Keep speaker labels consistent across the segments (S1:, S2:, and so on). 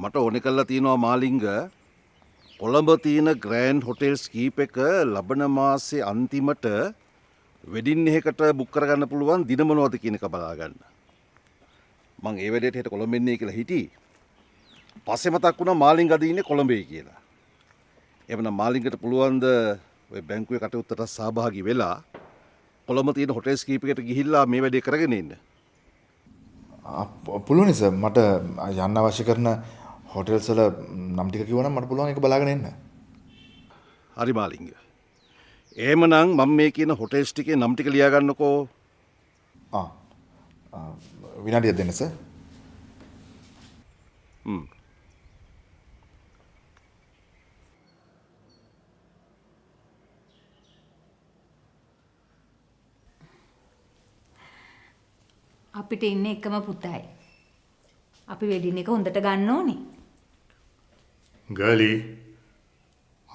S1: මට ඕනෙ කරලා තියෙනවා මාලිංග කොළඹ තියෙන ග්‍රෑන්ඩ් හොටෙල්ස් කීප එක ලබන මාසේ අන්තිමට වෙඩින් එකකට බුක් කරගන්න පුළුවන් දින මොනවද කියන එක බලා ගන්න. මං ඒ වැඩේට හෙට කොළඹ එන්නේ කියලා හිටියේ. පස්සේ මතක් වුණා මාලිංග අද ඉන්නේ කොළඹේ කියලා. එවනම් මාලිංගට පුළුවන් ද ඔය බැංකුවේ කටයුත්තට සහභාගී වෙලා කොළඹ තියෙන හොටෙල්ස් කීප එකට ගිහිල්ලා මේ වැඩේ කරගෙන ඉන්න.
S2: පුළුවන් සර් මට යන්න අවශ්‍ය කරන හොටෙල්ස් වල නම් ටික කිව්වනම් මට පුළුවන් ඒක බලාගෙන එන්න.
S1: හරි මාලිංග. එහෙමනම් මම මේ කියන හොටෙල්ස් ටිකේ නම් ටික ලියා ගන්නකෝ.
S2: විනාඩියක් දෙන්න සර්.
S3: අපිට ඉන්නේ එකම පුතයි. අපි වෙඩින් එක හොඳට ගන්න ඕනේ.
S4: ගර්ලි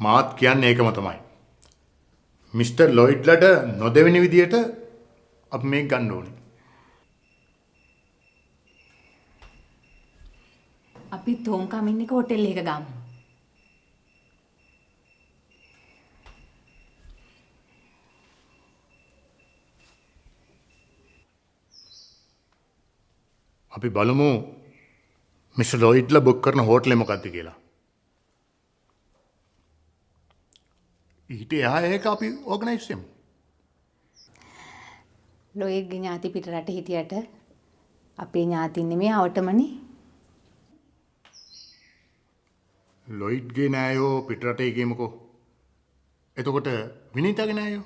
S4: මාත් කියන්නේ ඒකම තමයි. මිස්ටර් ලොයිඩ්ලට නොදෙවෙනි විදියට අපි මේක ගන්න ඕනේ.
S3: අපි තෝන් කමින් එක හොටෙල් එක ගමු.
S4: අපි බලමු මිස්ටර් ලොයිඩ්ලා බුක් කරන හෝටලේ මොකක්ද කියලා. ඊට එහා එක අපි ඕගනයිස් වෙමු.
S3: ලොයිඩ්ගේ ඥාති පිට රට හිටියට අපේ ඥාතින් නෙමෙයි අවටමනේ.
S4: ලොයිඩ්ගේ නෑයෝ පිටරටේ ගියමුකෝ. එතකොට විනීතාගේ නෑයෝ.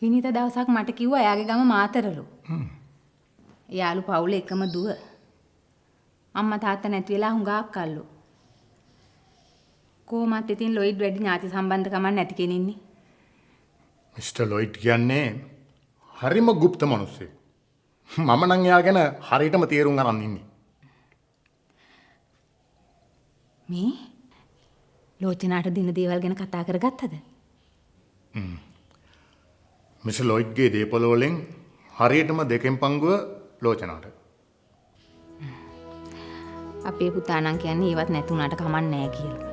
S3: විනීත දවසක් මට කිව්වා එයාගේ ගම මාතරලු. යාළු පවුල එකම දුව. අම්මා තාත්තා නැති වෙලා හුඟක් කල්ලු. කොහොමත් ඉතින් ලොයිඩ් වැඩි ඥාති සම්බන්ධකමක් නැති කෙනින්නේ.
S4: මිස්ටර් ලොයිඩ් කියන්නේ හරිම গুপ্ত මිනිස්සෙක්. මම නම් එයා ගැන හරියටම තේරුම් ගන්න ඉන්නේ.
S3: මේ ලෝචනාට දින දේවල් ගැන කතා කරගත්තද?
S4: මිස්ටර් ලොයිඩ්ගේ දේපොළ වලින් හරියටම දෙකෙන් පංගුව ලෝචනාට.
S3: අපේ පුතා නම් කියන්නේ ඒවත් නැතුණාට කමක් නැහැ කියලා.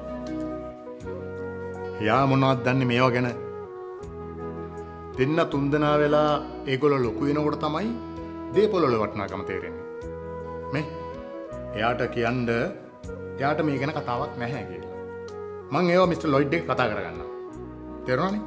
S4: යා මොනවද දන්නේ මේවා ගැන? දෙන්න තුන්දෙනා වෙලා ඒගොල්ලෝ ලොකු වෙනකොට තමයි දේපොළ වල වටිනාකම තේරෙන්නේ. මේ එයාට කියන්න එයාට මේ ගැන කතාවක් නැහැ කියලා. මම ඒවා මිස්ටර් ලොයිඩ් එක්ක කතා කරගන්නවා. තේරුණානේ?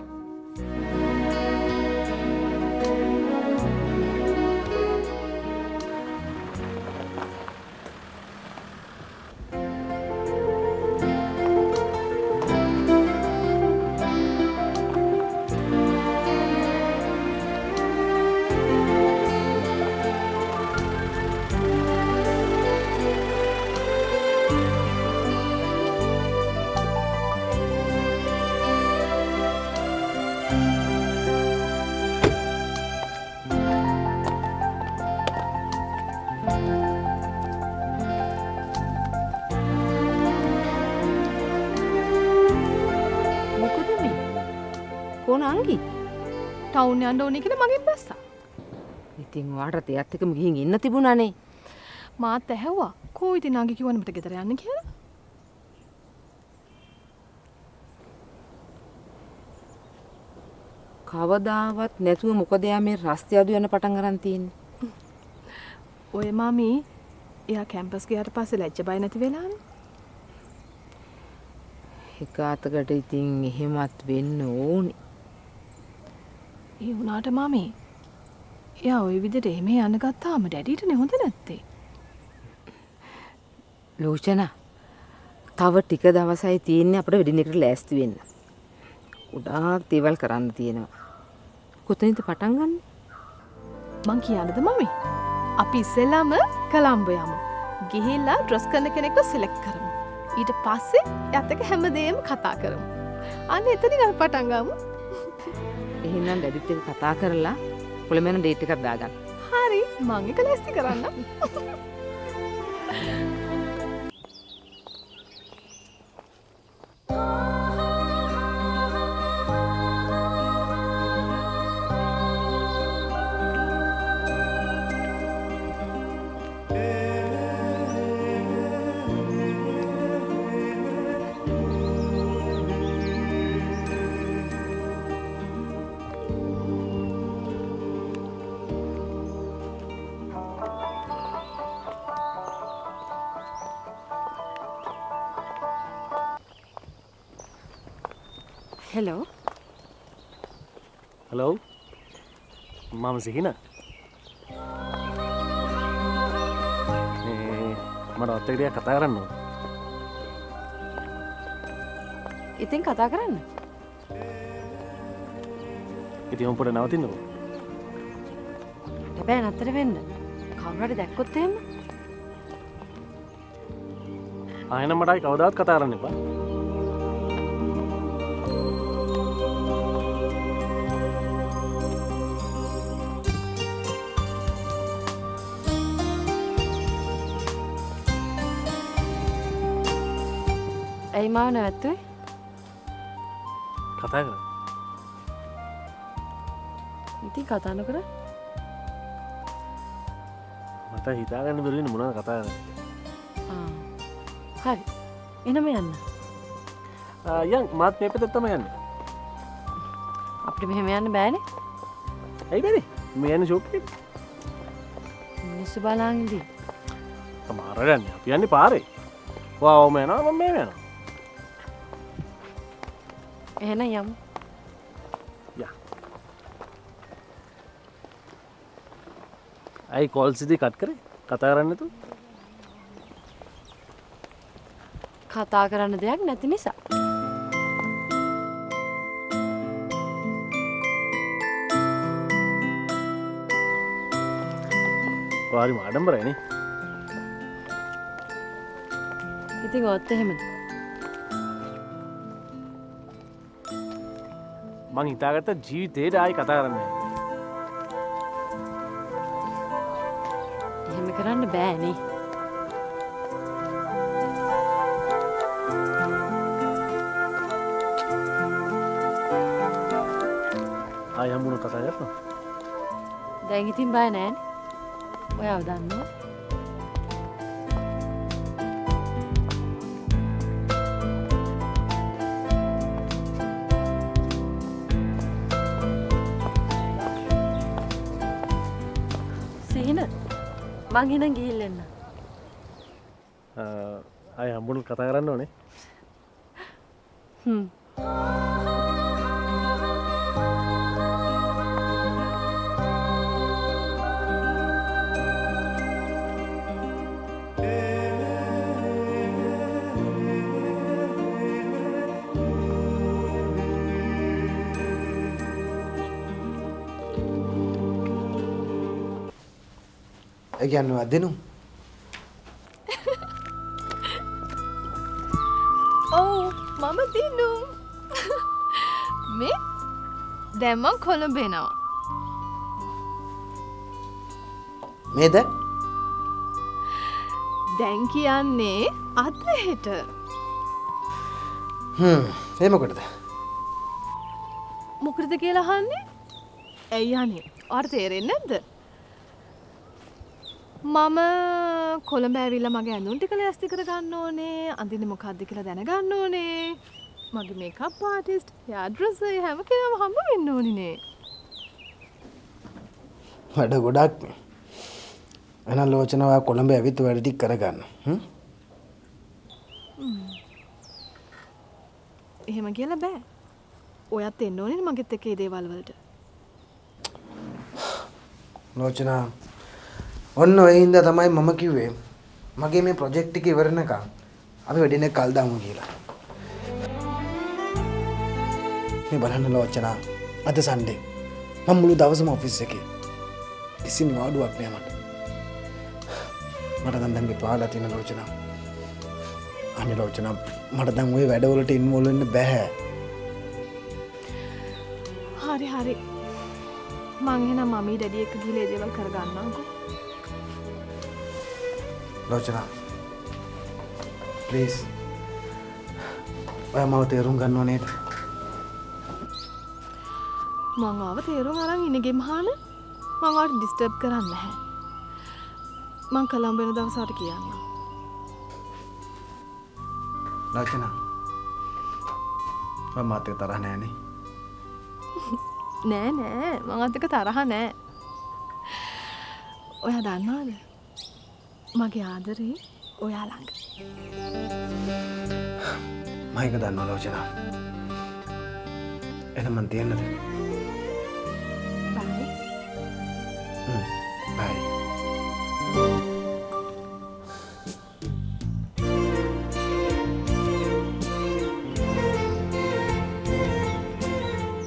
S5: නංගි ටවුන් යන්න ඕනේ කියලා මගෙන් බැස්සා. ඉතින් වාටත් එයත් එක්කම ගිහින් ඉන්න තිබුණානේ. මාත් ඇහැව්වා කෝ ඉතින් නංගි කිව්වනේ මට ගෙදර යන්න කියලා. කවදාවත් නැතුව මොකද යා මේ රස්ති අඩු යන පටන් ගන්න තියෙන්නේ. ඔය මාමී එයා කැම්පස් ගියාට පස්සේ ලැජ්ජ බය නැති වෙලානේ. එක අතකට ඉතින් එහෙමත් වෙන්න ඕනේ. ඒ වුණාට මාමී එයා ওই විදිහට එහෙම යන්න ගත්තාම ඩැඩීටනේ හොඳ නැත්තේ. ලෝචනා තව ටික දවසයි තියෙන්නේ අපිට වෙඩින් එකට ලෑස්ති වෙන්න. ගොඩාක් දේවල් කරන්න තියෙනවා. කොතනින්ද පටන් ගන්න? මං කියන්නද මමි? අපි ඉස්සෙල්ලාම කොළඹ යමු. ගිහිල්ලා ඩ්‍රෙස් කරන කෙනෙක්ව සිලෙක්ට් කරමු. ඊට පස්සේ යත් එක හැමදේම කතා කරමු. අන්න එතනින් අපි පටන් ගමු. එහෙනම් ඩැඩිත් එක්ක කතා කරලා කොළඹ යන ඩේට් එකක් දාගන්න. හරි මං එක ලෑස්ති කරන්න. හෙලෝ
S6: හලෝ මම සිහින මට ඔත්තකටිය කතා කරන්න ඕන.
S5: ඉතින් කතා කරන්න
S6: ඉතින් උඹට නවතින්නකෝ.
S5: හැබැයි නතර වෙන්න කවුරු හරි දැක්කොත් එහෙම
S6: ආයෙනම් මටයි කවදාවත් කතා කරන්න එපා.
S5: ඇයි මාව නැවැත්තුවේ
S6: කතා කර
S5: ඉතින් කතා නොකර
S6: මට හිතාගන්න බැරි වෙන මොනවද කතා කරන්නේ.
S5: හරි එනම යන්න
S6: යන් මාත් මේ පැත්තට තමයි යන්නේ.
S5: අපිට මෙහෙම යන්න බෑනේ
S6: ඇයි බැරි මේ යන්නේ ෂොප් එකට.
S5: මිනිස්සු බලන් ඉඳී
S6: සමහර යන්නේ අපි යන්නේ පාරේ. ඔයා ඔම යනවා මම මේ යනවා.
S5: එහෙනම් යමු
S6: යා අයි කෝල් සිදි කට් කරේ කතා කරන්න නැතුව.
S5: කතා කරන්න දෙයක් නැති නිසා
S6: වාරි ආඩම්බරයිනේ.
S5: ඉතින් ඔත් එහෙමද
S6: මං හිතාගත්ත ජීවිතේට ආයි කතා කරන්න නැහැ.
S5: එහෙම කරන්න බෑනේ
S6: ආයි හම්බුන කතා කරනවා.
S5: දැන් ඉතින් බය නෑනේ ඔයාව දන්නවා සිහින මං එහෙනම් ගිහිල්ලා එන්න
S6: ආයි හම්බුන කතා කරන්න ඕනේ.
S7: ඒ කියන්නේ අදෙනු
S8: ඔව් මම දිනු මේ දැන් මං කොළඹ එනවා
S7: මේ දැන්
S8: දැන් කියන්නේ අද හෙට
S7: ඒ මොකටද
S8: මොකටද කියලා අහන්නේ ඇයි අනේ ඔයාට තේරෙන්නේ නැද්ද මම කොළඹ ඇවිල්ලා මගේ ඇඳුම් ටික ලෑස්ති කරගන්න ඕනේ අඳින්නේ මොකක්ද කියලා දැනගන්න ඕනේ මගේ මේකප් ආටිස්ට් හෙයාර් ඩ්‍රෙසර් හැම කෙනාම හම්බ වෙන්න ඕනිනේ
S7: වැඩ ගොඩක් එහෙනම් ලෝචන ඔයා කොළඹ ඇවිත් වැඩ ටික කරගන්න
S8: එහෙම කියලා බෑ ඔයත් එන්න ඕනේ මගෙත් එක්ක මේ දේවල් වලට
S7: ලෝචනා ඔන්න ඔය හින්දා තමයි මම කිව්වේ මගේ මේ ප්‍රොජෙක්ට් එක ඉවරනකම් අපි වෙඩින් එක කල් දාමු කියලා. මේ බලන්න ලෝචනා අද සන්ඩේ මම මුළු දවසම ඔෆිස් එකේ කිසිම වාඩුවක් නෑ මට. මට දැන් විපාලා තියෙන ලෝචනා. අනේ ලෝචනා මට දැන් ওই වැඩවලට ඉන්වෝල්ව් වෙන්න බෑ.
S8: හරි හරි මං එහෙනම් මමී ඩැඩි එක්ක ගිහලා ඒ දේවල් කරගන්නම්කෝ
S7: ලෝචනා ප්ලීස් ඔයා මාව තේරුම් ගන්නව නේද?
S8: මං ආව තේරුම් අරන් ඉන්නේ මහාන මං ඔයාලට ඩිස්ටර්බ් කරන්නේ නැහැ මං කොළඹ වෙන දවසට කියන්නම්
S7: ලෝචනා ඔයා මාත් එක්ක තරහ නෑනේ.
S8: නෑ නෑ මං අත් එක්ක තරහ නෑ ඔයා දන්නවද මගේ ආදරේ ඔයා ළඟ
S7: මම ඒක දන්නවා ලෝචනා. එහෙනම් මන් තියන්නද?
S8: බයි.
S7: බයි.